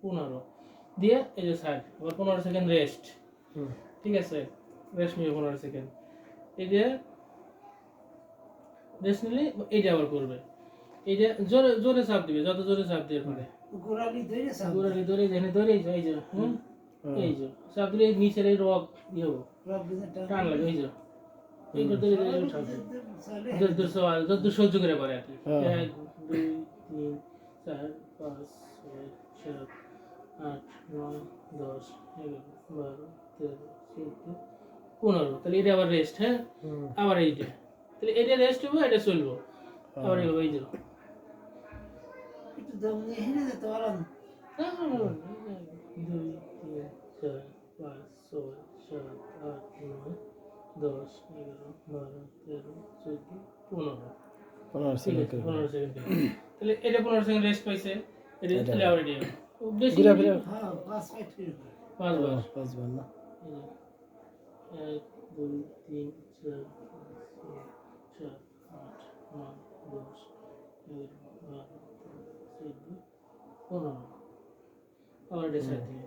15 দিয়ে এই যে সাইড আবার 15 সেকেন্ড রেস্ট। ঠিক আছে, রেস্ট নিয়ে 15 সেকেন্ড, এই যে রেস্ট নিলে এইটা আবার করবে। এই যে জোরে জোরে চাপ দিবে, যত জোরে চাপ দিয়ে পরে গোড়ালি ধরে যেখানে ধরে এই যে এই যে চাপ দিলে নিচের এই রক ইয়ে হবে, টান লাগে। এই যে এইটা ধরে ধরে চাপ দিবে, যত সহ্য করে পারে আর কি। 1 2 3 4 5 6 7 8 9 10 11 12 13 14 15। তাহলে এটা আবার রেস্ট। হ্যাঁ, আবার এইটা, তাহলে এটা রেস্ট হবে, এটা চলবো আবার এই যে একটু দম নিয়ে হেনে যেতে পারেন। 2 3 4 5 6 7 8 9 10 11 12 13 14 15 সেকেন্ড। 15 সেকেন্ড তাহলে এটা 15 সেকেন্ড রেস্ট পাইছে। এটা তাহলে আবার এটা বেশি হ্যাঁ 5 মিনিট করে 5 বার না। 1 2 3 4 5 6 7 8 9 10 11 12 13 14 15 আবার এটা সাইড দিই।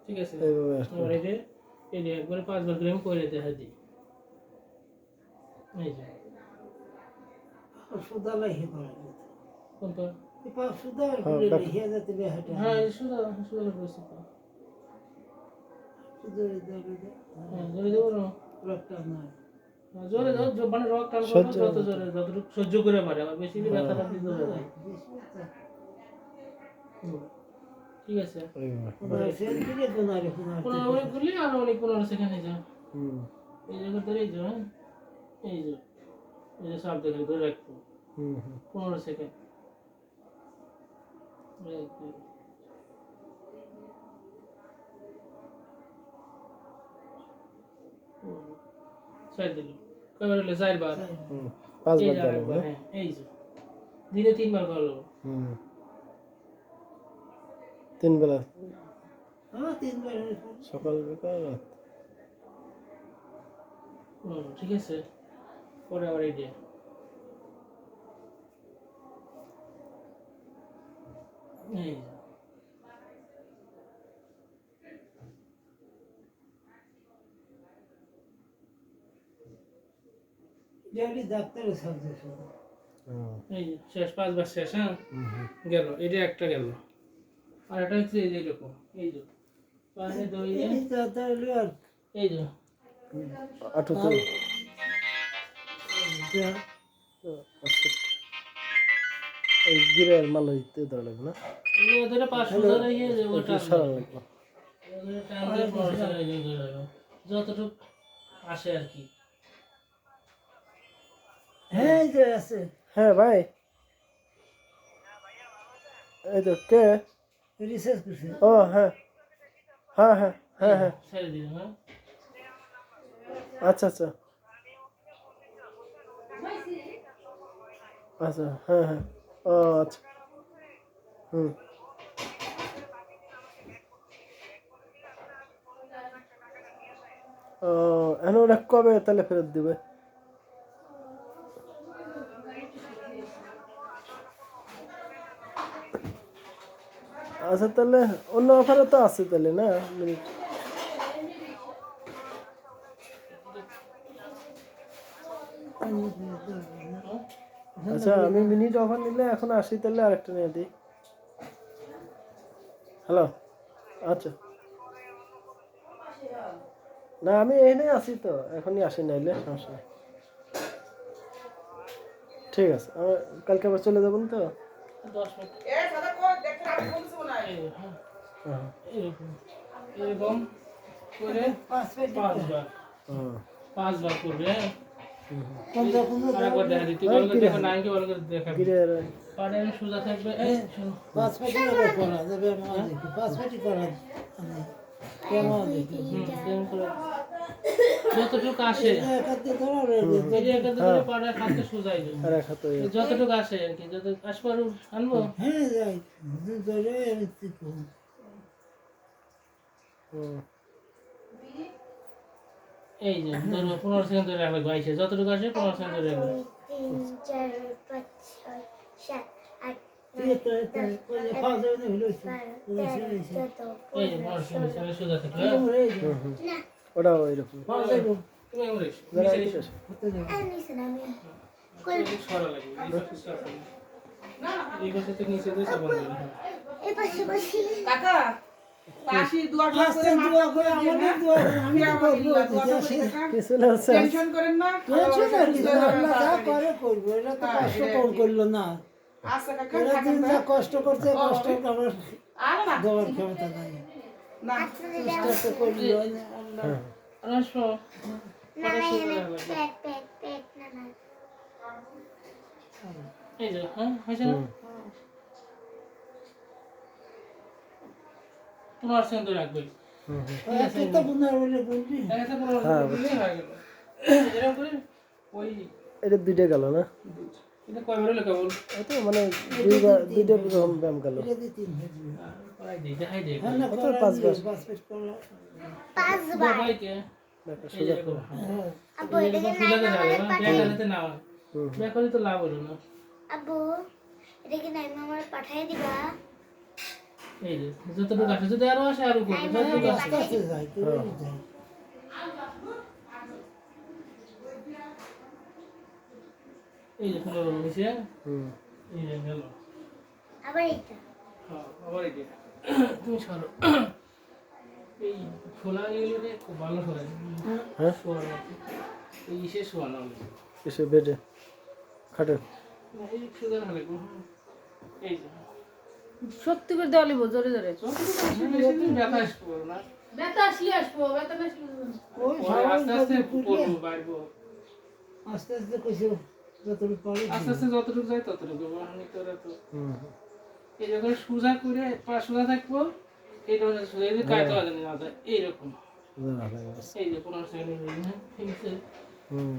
ঠিক আছে, আবার এটা একবারে 5 বার করে আমি করে দেখা দিই। এই যে সুদা লাইহে করে কোনটা এটা সুদা করে লিখে যেতে বে হাটা। হ্যাঁ সুদা করছে তো সুদা দে হ্যাঁ জোরে দেবো না, রকটা না জোরে দাও, মানে রক টান করো যত জোরে যতটুকু সহ্য করে পারে। আবার বেশি ব্যথা লাগলে জোরে দেয়। ঠিক আছে, 15 সেকেন্ড দিলে গোনারে 15 করলে আর অনেক 15 সেকেন্ড যা। এই যে ধরে এই যে এই যে এই যে সব দেখে ধরে রাখবো 15 সেকেন্ড। সাইড দিল কয়বার হলো? 4 বার। 5 বার দিলাম। হ্যাঁ এই যে দিনে 3 বার করলো। 3 বেলা। হ্যাঁ 3 বার সকাল বিকাল রাত। ঠিক আছে, পরে আবার এই যে এই যেগুলি ডাক্তারের সাজেশন। এই শেষ 5 বার শেষ। হ্যাঁ গেল, এটা একটা গেল। আর এটা হচ্ছে এই যে এরকম এই যে পায়ে দইয়ে এই যে এই যে আটো তো এই গিরের মাল হইতে ধরে লাগবে না, এই ধরে 500 ধরে এই যে ওটা সারা লাগবে, ওই টাইম দিয়ে পড়ছে এই যে যতটুকু আসে আর কি। হ্যাঁ এই যে আছে। হ্যাঁ ভাই, এই তো কে রিসার্চ করছে? ও হ্যাঁ হ্যাঁ হ্যাঁ হ্যাঁ হ্যাঁ ছেড়ে দিন। হ্যাঁ আচ্ছা আচ্ছা আচ্ছা হ্যাঁ হ্যাঁ ও আচ্ছা ও এখন ওরা কবে তাহলে ফেরত দিবে? আচ্ছা তাহলে অন্য অফারও তো আছে তাহলে না মিনিট। আচ্ছা আমি মিনিট অফার নিলে এখন আসি, তাহলে আরেকটা নিয়ে দিই। হ্যালো আচ্ছা না আমি এখানে আসি তো, এখনই আসি, নাইলে সমস্যা নেই। ঠিক আছে, আমি কালকে আবার চলে যাবেন তো। 10 মিনিট এরকম করে 5 বার 5 বার করবে। আরেকবার দেখা দিতে বলবে, দেখো নাইনকে বল করে দেখা পারে সোজা থাকবে। 5 মিনিট করা যাবে, 5 মিনিট করা কেমন করে যতটুকু আসে পাড়া খাতে সোজাই যতটুকু আসে আর কি, যত আসবার আনবো। হ্যাঁ যাই এই যে ধরো 15 সেকেন্ড ধরে রাখবে, বাইশে যতটুকু আসে 15 সেকেন্ড ধরে রাখবে। 3 4 5 6 7 8 ঠিক আছে ওই যে খাওয়া যাবে না হলো এই যে মানুষ সবাই সোজা থাকে ওটা ওইরকম খাওয়া যাবে তুমি এমন এসো যারা নিচে এসে হতে যাবে এসো সরা লাগবে এই পাশে সরা এই পাশে তো নিচে দিয়ে চাপান দেবে কাকা পাশি দোয়া টোয়া আস্তে করে দোয়া করে আমাদের দোয়া করে আমি তো করবো কিছু না হচ্ছে টেনশন করেন না টেনশন আর কিছু না, আল্লাহ যা করে করবো এটা তো কষ্ট কম করলো না আচ্ছা কাকা এরা থাকেন দিন না যা কষ্ট করছে কষ্ট আমার আর না দেওয়ার ক্ষমতা নাই না চেষ্টা তো করলো আল্লাহ আসো এই যে হ্যাঁ হয়েছে না তোমার সঙ্গে রাখবে এত তো গুনার বলে বলবি এখানে পুরো হয়ে গেল এরকম করে ওই এটা দুইটা গেল না এটা কয়বার লেখা বল এত মানে দুইটা ব্যায়াম গেল এটা দিয়ে তিন হয়ে যাবে। পড়াই দিই দেখাই দিই হ্যাঁ না কত? করার পাঁচবার? নিয়ে, পাঁচ পেট করলো। ভাইকে দেখা এই সোজা যেরকম হ্যাঁ এরকম সোজা করে যাবে না ব্যাকারিতে না হয় ব্যাকারি তো লাভ হলো না আব্বু এটা কি নাই আমার পাঠিয়ে দিবা এই যে যতটুকু আসে যদি আরো আসে আরো করবে যতটুকু আসে আস্তে আস্তে যায় করে যায় এই যে 15 নিচে হুম এই যে গেল আবার এটা হ্যাঁ আবার এই যে তুমি সরো এই খোলা এগুলো খুব ভালো হয় হ্যাঁ শোয়ানো এই ইসে শোয়ানো হলে এসে বেডে খাটে এই সুন্দর হলে এই যে সত্যি করে দেওয়ালি জোরে জোরে যতটুকু আসে বেশি দিন ব্যথা আসবো না ব্যথা আসলে আসবো ব্যথা না আসলে ওই পরে আস্তে আস্তে স্বাভাবিক করবো বাইরবো আস্তে আস্তে কইছে যতটুকু পারে আস্তে আস্তে যতটুকু যায় ততটুকু আমি তোরা তো হুম এই যখন সোজা করে পা সোজা থাকবো এইটা হচ্ছে সোজা এই যে কায়দা হয় না যায় এইরকম সোজা হয়ে গেছে এই যে 15 সেকেন্ড ঠিক আছে হুম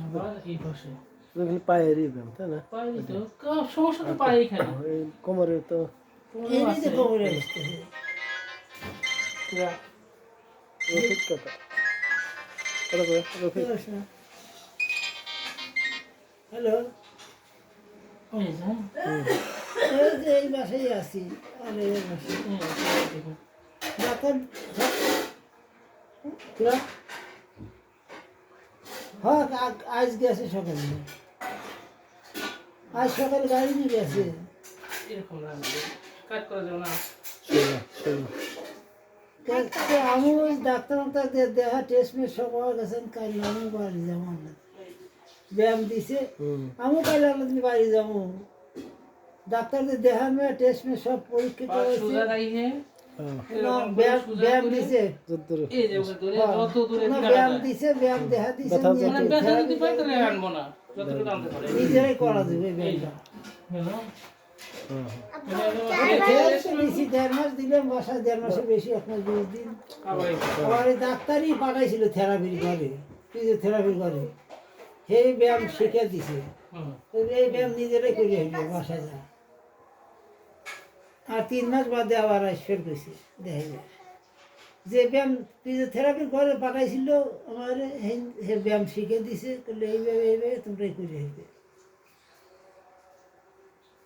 আবার এই পাশে খালি পায়েরই ব্যায়াম তাই না পাই তো সমস্যা তো পাই এখানে এই কোমরে তো এই যে কোমরে আসতে এই ঠিক কথা কথা বলো রফিক হ্যালো এই যে এই যে এই বাসায় আছি আর এই বাসায় ডাক্তার হ্যাঁ আজ গেছে সকালে আজ সকালে গাড়ি নিয়ে গেছে এরকম না কাজ করা যাবে না সোজা সোজা আমি ওই ডাক্তার দেখা টেস্ট মেট সব হওয়া গেছেন কাল আমি বাড়ি যাবো ব্যায়াম দিছে হুম আমি কাল আলাদা বাড়ি যাবো ডাক্তারদের দেখা মেয়ে টেস্ট মেট সব পরীক্ষা পা করেছে সোজা রাখে হ্যাঁ ব্যায়াম দিছে যদ্দূর এই যে ওকে ধরে যত দূরে না, দিকে ব্যায়াম আনা যায়। দিছে ব্যায়াম দেখা দিছে ব্যথা নিয়ে মানে একটু ব্যথা যদি therapy পাই করে তাহলে আনবো না যতটুকু আনতে পারে নিজেরাই করা যাবে এই ব্যায়ামটা হ্যালো হ্যাঁ খেয়াল তো দিছি 1.5 মাস দিলাম বাসায় 1.5 মাসের বেশি 1 মাস 20 দিন আবার এই আবার এই ডাক্তারই পাঠাইছিল থেরাপির ঘরে ফিজিওথেরাপির ঘরে সেই ব্যায়াম শিখে দিছে হুম তো এই ব্যায়াম নিজেরাই করে হইবে বাসায় যা আর 3 মাস বাদে আবার আসফের গেছে দেখে যায় যে ব্যায়াম ফিজিওথেরাপির ঘরে পাঠাইছিল আমার সেই ব্যায়াম শিখে দিছে করলে এইভাবে তোমরাই করে হইবে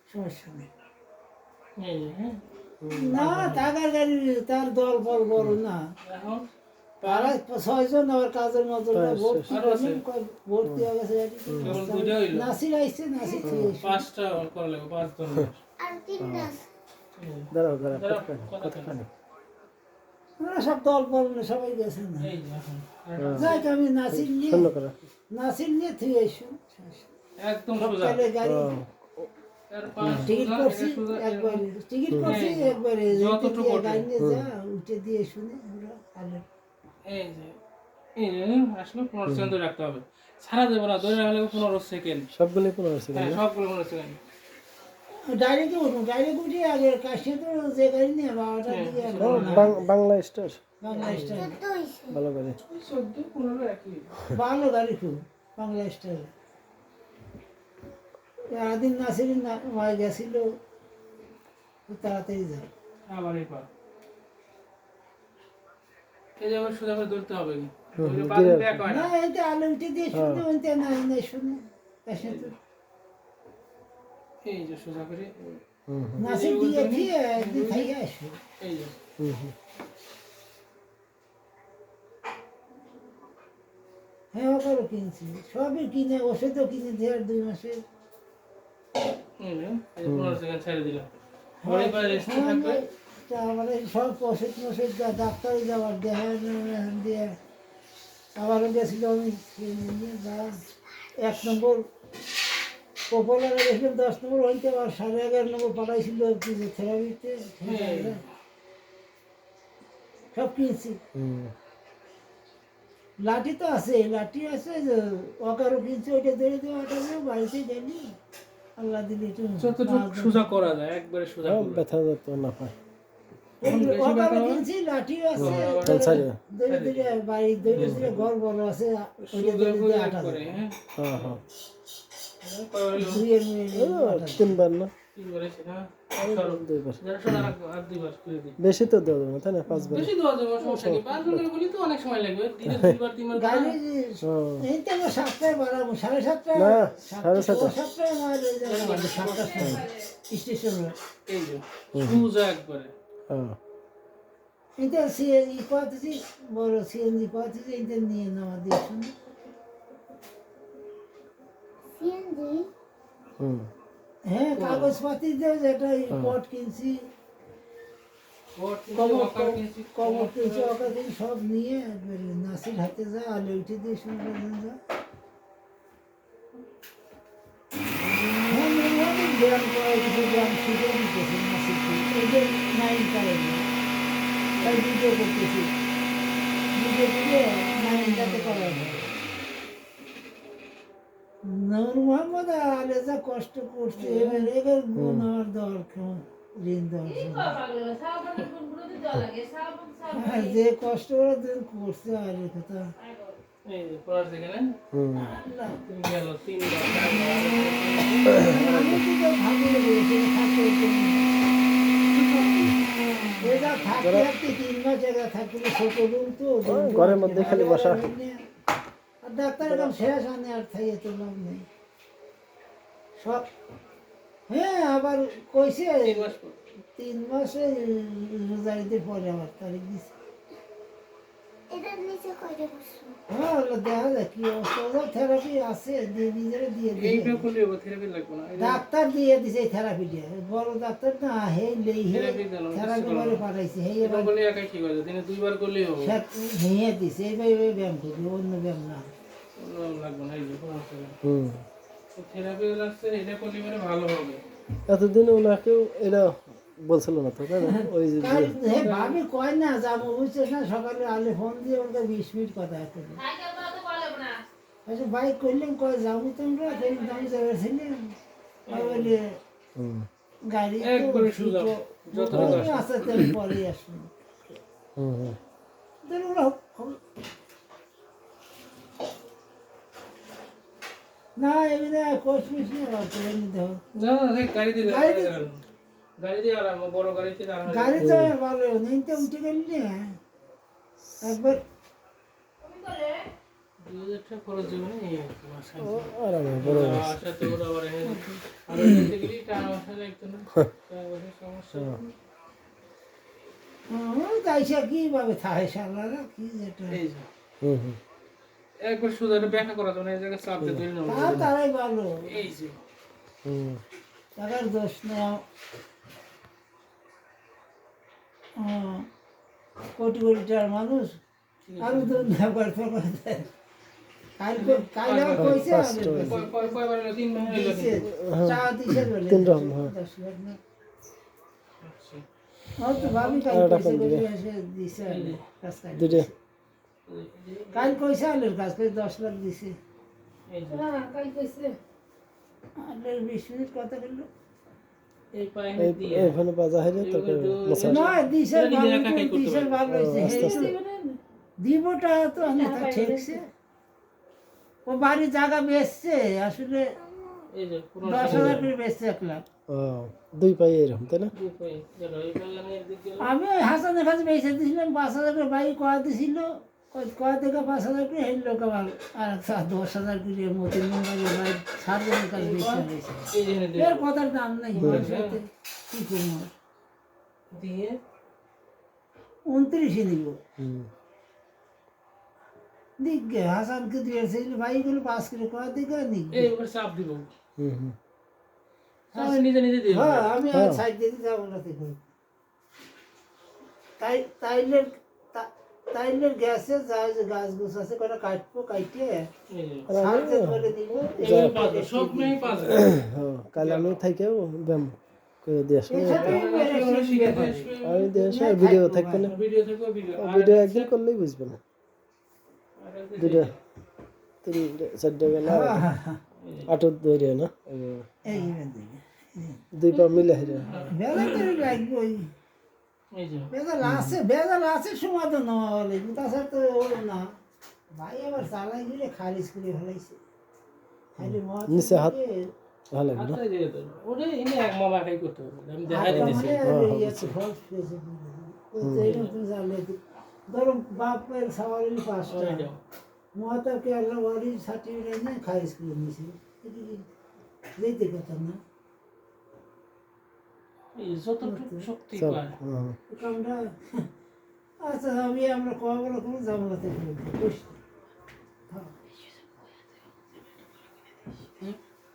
সমস্যা নেই এই যে হ্যাঁ না টাকার গাড়ি তার দল বল বড় না এখন তারা 6 জন আবার কাজের মতো তাই, ভর্তি আরো আছে। ভর্তি হয়ে গেছে কেবল দুইটা হইলো নাসির আইছে নাসির থেকে এসে। 5টা করা লাগবে 5 জন আর তিনটা দাঁড়াও দাঁড়াও দাঁড়াও, কতখানি ওরা সব দল বল না সবাই গেছে না এই যে এখন যাই আমি নাসির নিয়ে শূন্য করা নাসির নিয়ে থেকে এসো একদম সোজা সকালে গাড়ি এর পাঁচ টিকিট সোজা, করছি এটা সোজা, একবারে টিকিট করছি একবারে যতটুকু দিয়ে ওঠে। গাড়ি নিয়ে যা উঠে দিয়ে শুনে আমরা আলো এই যে আসলে 15 সেকেন্ড ধরে রাখতে হবে ছাড়া দেবো না ধরে রাখলে 15 সেকেন্ড সবগুলোই 15 সেকেন্ড হ্যাঁ সবগুলো 15 সেকেন্ড ডাইরেক্ট উঠুন ডাইরেক্ট উঠে আগে কাশিয়ে তো যে গাড়ি নিয়ে 12টার দিকে বাংলা স্টার বাংলা স্টাইল তো হইছে ভালো করে 14 15 একই ভালো গাড়ি খুব বাংলা স্টাইল আদিন নাসির মায় গেছিল খুব তাড়াতাড়ি যায় আবার এই পা এই যে আবার সোজা করে ধরতে হবে কি ওই বাদে ব্যাক হয় না না এটা আলু উঠে দিয়ে শুনে ওইটা না না শুনে কাছে তো এই যে সোজা করে হুম হুম নাসিক দিয়ে দিয়ে খাইয়ে আসো এই যে হুম হুম হ্যাঁ ওখানে কিনছি সবই কিনে ওষুধও কিনে দেওয়ার 2 মাসে এই যে 15 সেকেন্ড ছেড়ে দিলাম পরে পরে রেস্ট থাকবে তারপরে সব ওষুধ মষুধ ডাক্তারে যাওয়ার দেখানো দিয়ে আবারও গেছিল আমি নিয়ে বা 1 নম্বর পপুলারে গেছিলাম 10 নম্বর হইতে আবার 11.5 নম্বর পাঠাইছিল ফিজিওথেরাপিতে সব কিনছি হুম লাঠি তো আছে লাঠি আছে যে অকারও কিনছি ওইটা ধরে দেওয়াটা বাড়িতে যাইনি আল্লাহ দিলে একটু যতটুকু সোজা করা যায় একবারে সোজা করবে ব্যথা যত না পায় অকারও কিনছি লাঠিও আছে ক্যান্সারে ধরে ধরে বাড়ি ধরে ধরে ঘর বড় আছে ওইটা ধরে ধরে আটা করে হ্যাঁ হ্যাঁ হ্যাঁ কয়বার হলো? দুইয়ের মেয়ে 3 বার না তিনবার এসে হ্যাঁ 2 বার যারা সোজা রাখবো আর 2বার করে দিই বেশি তো দেওয়া যাবে না তাই না 5 বার বেশি দেওয়া যাবে সমস্যা কি 5 বার বলি তো অনেক সময় লাগবে দিনে 2বার 3বার করে গাড়ি হুম এই তো আমরা 7টায় বাড়াবো 7:30 না, 7:30 7টায় আমাদের 7টার সময় স্টেশনে এই যে সোজা একবারে হ্যাঁ এটা সিএনজি পাচ্ছি বড় সিএনজি পাচ্ছি এটা নিয়ে নেওয়া দিয়ে শুনে সিএনজি হুম হ্যাঁ কাগজপাতি দিয়ে যেটা পট কিনছি ভোট কিন্তু কমর অকার কিনছি কমর কিনছি ওকা কিনছি সব নিয়ে একবারে নাসির হাতে যা আলু উঠে দিয়ে শুনে যা গ্রাম করা কিছু গ্রাম শিখে দিতেছে নাসিরকে এই যে 9 কারে তাই ভিডিও করতেছি ভিডিও করে 9টাতে করা যায় নূর মোহাম্মদ আলে যা কষ্ট করছে এবার গুণ আমার দরকার ঋণ দরকার যে কষ্ট ওরা দিন করছে আর এ কথা এই যে পড়ার যেখানে হুম তুমি গেল 3বার আমি তো ভাবি বলছি থাকতে এরা থাকতে থাকতে 3 মাস জায়গা থাকলে ছোট রুম তো ঘরের মধ্যে খালি বসা আর ডাক্তারের কাছে শেষ আনে আর খাইয়ে তো লাভ নেই সব হ্যাঁ আবার কইছে 3 মাস পর 3 মাসে রোজারিতে পরে আবার তারিখ দিছে এটার নিচে কয়টা বসছো হ্যাঁ ওগুলো দেখা যায় কি অবস্থা থেরাপি আছে দিয়ে নিজেরা দিয়ে এইটা দিয়ে করলে থেরাপি লাগবে না ডাক্তার দিয়ে দিছে এই থেরাপিটা বড় ডাক্তার না হে লেই হে থেরাপি দিল থেরাপি করে পাঠাইছে হে এটা এবার বলে একাই ঠিক আছে দিনে 2বার করলেই হবে নিয়ে দিছে এইভাবে ব্যায়াম করবে অন্য ব্যায়াম না কোনো লাগবে না এই যে সমস্যা নেই হুম থেরাপি লাগছে এটা করলে মানে ভালো হবে এতদিন ওনাকেও এটা বলছিল না তো তাই না ওই যে কাল হে ভাবি কয় না যাবো বুঝছিস না সকালে আলে ফোন দিয়ে ওকে 20 মিনিট কথা করবে আচ্ছা বাইক করলাম কয় যাবো তোমরা সেদিন আমি যাবেছিলাম আর বলে হুম গাড়ি একবারে সোজা যতটুকু আসে। আস্তে আস্তে আমি পরে আসবো হুম হুম তাহলে ওরা না এমনি কোশমিশ নিয়ে আবার করে নিতে হবে না না সেই গাড়িতে গাড়িতে- গাড়িতে আরাম বড় গাড়িতে আরাম গাড়ি তো ভালো নিতে উঠে গেলি না একবার 2000 টাকা খরচ যাবে না এই আর কি মাসখানেক। আরামে বড় সাথে ওরা আবার এনে দিচ্ছে। আর নিতে গেলে টাকা পয়সা লাগতো না টাকা পয়সার সমস্যা তাইসা কিভাবে থাকে সামলারা কি যেটা এই যে হুম হুম একবার শুধু একটা ব্যাখ্যা করা যাবে না এই জায়গায় চাপ দিয়ে ধরে নেবো তারাই ভালো এই যে হুম টাকার দোষ নেওয়া কোটি কোটি টাকার মানুষ আরো তো ব্যবহার করতে কালকে কইছে কয়বার হলো 3 মাস হলো দিছে, চা দিছে বলে 3 রকম, হ্যাঁ। 10 লাখ না আচ্ছা আর তো ভাবি কাল আর একটা কইছে ফোন দিবে। বলে এসে দিছে আলে কাজ কাজ দুটো কাল কইছে আলের কাজ করে 10 লাখ দিছে এই যে আলের 20 মিনিট কথা বললো এই পায়ে এই দিয়ে এইখানে বাজা হয়ে যায় তারপরে মশা না দিছে এটা নিজে একা একাই করতে দিছে পারে। ভালো হইছে আস্তে আস্তে। দিবটা তো আমি তা ঠেকছে ও বাড়ি জায়গা বেচছে আসলে এই যে পুরো 10,000 করে বেচছে 1 লাখ ও 2 পায়ে এরকম তাই না দুই পায়ে গেল এই পায়ে আমি একদিক গেল আমি ওই হাসানের কাছে বেচে দিয়েছিলাম 5,000 করে বাইক করা দিছিল কয় থেকে 5,000 করে এই লোক আবার আর 10,000 করে মতিন মুম্বাই ভাই সার্জনের কাছে বেশি হয়েছে এই যে এনে এর কথার দাম নাই মানুষের কি করবো দিয়ে 29 নিব হুম দিকে হাসানকে দিয়েছে ভাই গুলো 5 কিলো কয় দিকে নিক এই উপর চাপ দিব হুম হুম আমি নিজে নিজে দিব হ্যাঁ আমি হ্যাঁ। সাইড দিয়ে যাবো না দেখুন তাইলের গ্যাসে যা যে গাছ গুছ আছে কটা কাটবো কাটে এই যে সারতে করে দিব এই পাঁচ সব নেই পাঁচ হ্যাঁ কাল আমি থাকেও ব্যায়াম করে দিয়ে আসবো আমি দিয়ে আসবো আর ভিডিও থাকবে না ভিডিও থেকে ভিডিও ভিডিও একদিন করলেই বুঝবে না দুটো 3-4 গেল আটত ধরে না এই 2 পা মিলে হেরে বেলা করে লাগবই এই যে বেজাল আছে সময় তো নেওয়া হলে তাছাড়া তো হলো না ভাই আবার চালাই গেলে খারিজ করে ফেলাইছে খালি নিচে হাত ভালো লাগবে না আচ্ছা এই যে ওরে ইনি এক মামা খাই করতে হবে আমি দেখাই দিতেছি ধরো বাপের সওয়ারি 5টা এই যাও মহাতা কেরালা বাড়ি সার্টিফিকেট নিয়ে খারিজ করে নিয়েছে যেতে কথা না এই যতটুকু শক্তি সব পায় হ্যাঁ কামটা আচ্ছা আমি আমরা কবে কোনো ঝামেলা থেকে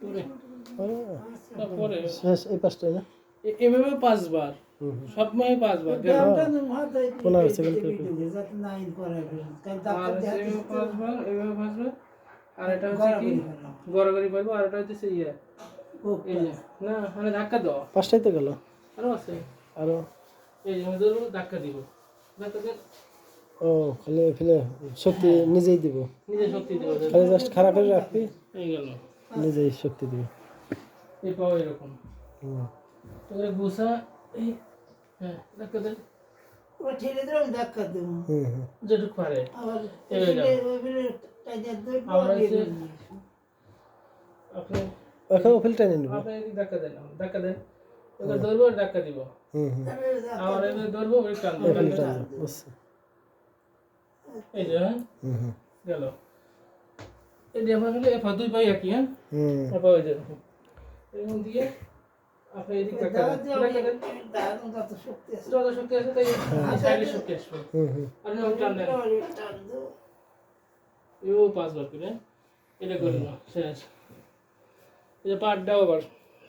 পরে পরে পরে শেষ এই পাঁচটায় না এভাবে 5 বার হুম সব সময় 5 বার পনেরো 15 সেকেন্ড করে আর এভাবে 5 বার এভাবে 5 বার আর এটা হচ্ছে কি গড়গড়ি পারবো আর এটা হচ্ছে ইয়ে এই যে না মানে ধাক্কা দাও পাঁচটায় তো গেল আরো আছে আরো এই যে আমি ধরবো ধাক্কা দিব ধাক্কা দিয়ে ও খালি ফেলে শক্তি নিজেই দিব নিজে শক্তি দিব খালি জাস্ট খারাপ করে রাখবি এই গেল নিজেই শক্তি দিবি এই পাও এরকম হুম তোরে গুছা এই হ্যাঁ ধাক্কা দেন ঠেলে দিলে আমি ধাক্কা দেবো হুম হুম যেটুকু পারে আবার এবার যাও। আবার হচ্ছে আপনি এখন ফেল টেনে নিবি আপনি এদিকে ধাক্কা দেন ওকে ধরবো আর ধাক্কা দিব হুম হুম আবার এবার ধরবো ওই টান এই ফেল দেবো টেনে বুঝছি এই যে হ্যাঁ হুম হুম গেল এই যে আপনার হলে এফা দুই পাই একই হ্যাঁ হুম এফা হয়ে যাবে এরকম দিয়ে আপনি এদিক ধাক্কা দেন যত শক্তি আছে তাই সাইডে শক্তি আসবে হুম হুম আর না টান দেন ইও 5 বার করে এটা করে না শেষ এই যে পাট দাও আবার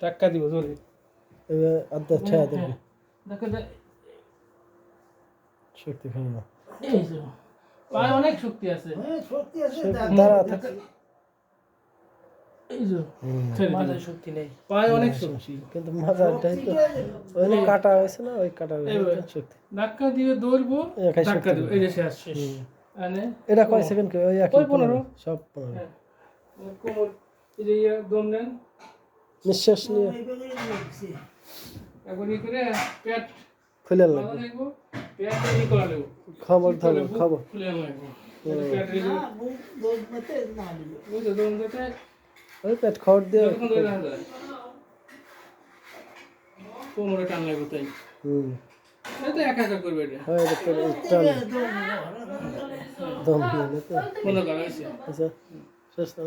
ধাক্কা দিব জোরে এবার আধা ছায়া দেবে ধাক্কা দে শক্তি খাই না এই যে পায়ে অনেক শক্তি আছে শক্তি আছে দাঁড়া থাকে এই যে হুম মাথায় শক্তি নেই পায়ে অনেক শক্তি কিন্তু মাজারটাই তো ওই কাটা হয়েছে না ওই কাটা এইবার। শক্তি ধাক্কা দিয়ে দৌড়বো একাই ধাক্কা শক্তি দিব এই যে শেষ শেষ আনে এটা কয় সেকেন্ড করে ওই একই ওই 15 সব 15 হ্যাঁ কোমর এই যে ইয়ে দম নেন নিঃশ্বাস নিয়ে একবার ই করে পেট খুলে লাগা লাগবে দেখবো পেট ই করা লাগবো খবর ধরো খবর খুলে লাগবো পেট ই বুঝতে দম দিতে ওই পেট খবর দিয়ে যতক্ষণ ধরে রাখা যায় কোমরে টান লাগবে তাই হুম এটা একা একা করবে এটা হয় এটা তো টান দম নিয়ে তো মনে করা হয়েছে আচ্ছা শেষ না